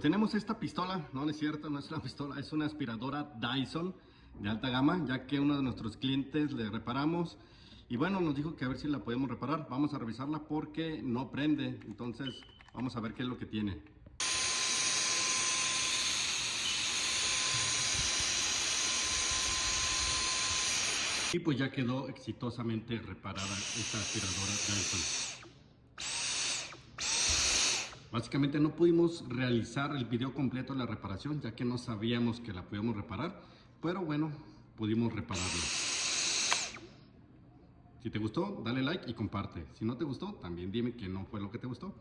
Tenemos esta pistola, no es cierto, no es una pistola, es una aspiradora Dyson de alta gama, ya que uno de nuestros clientes le reparamos y bueno, nos dijo que a ver si la podemos reparar. Vamos a revisarla porque no prende, entonces vamos a ver qué es lo que tiene. Y pues ya quedó exitosamente reparada esta aspiradora Dyson. Básicamente no pudimos realizar el video completo de la reparación, ya que no sabíamos que la podíamos reparar, pero bueno, pudimos repararla. Si te gustó, dale like y comparte. Si no te gustó, también dime que no fue lo que te gustó.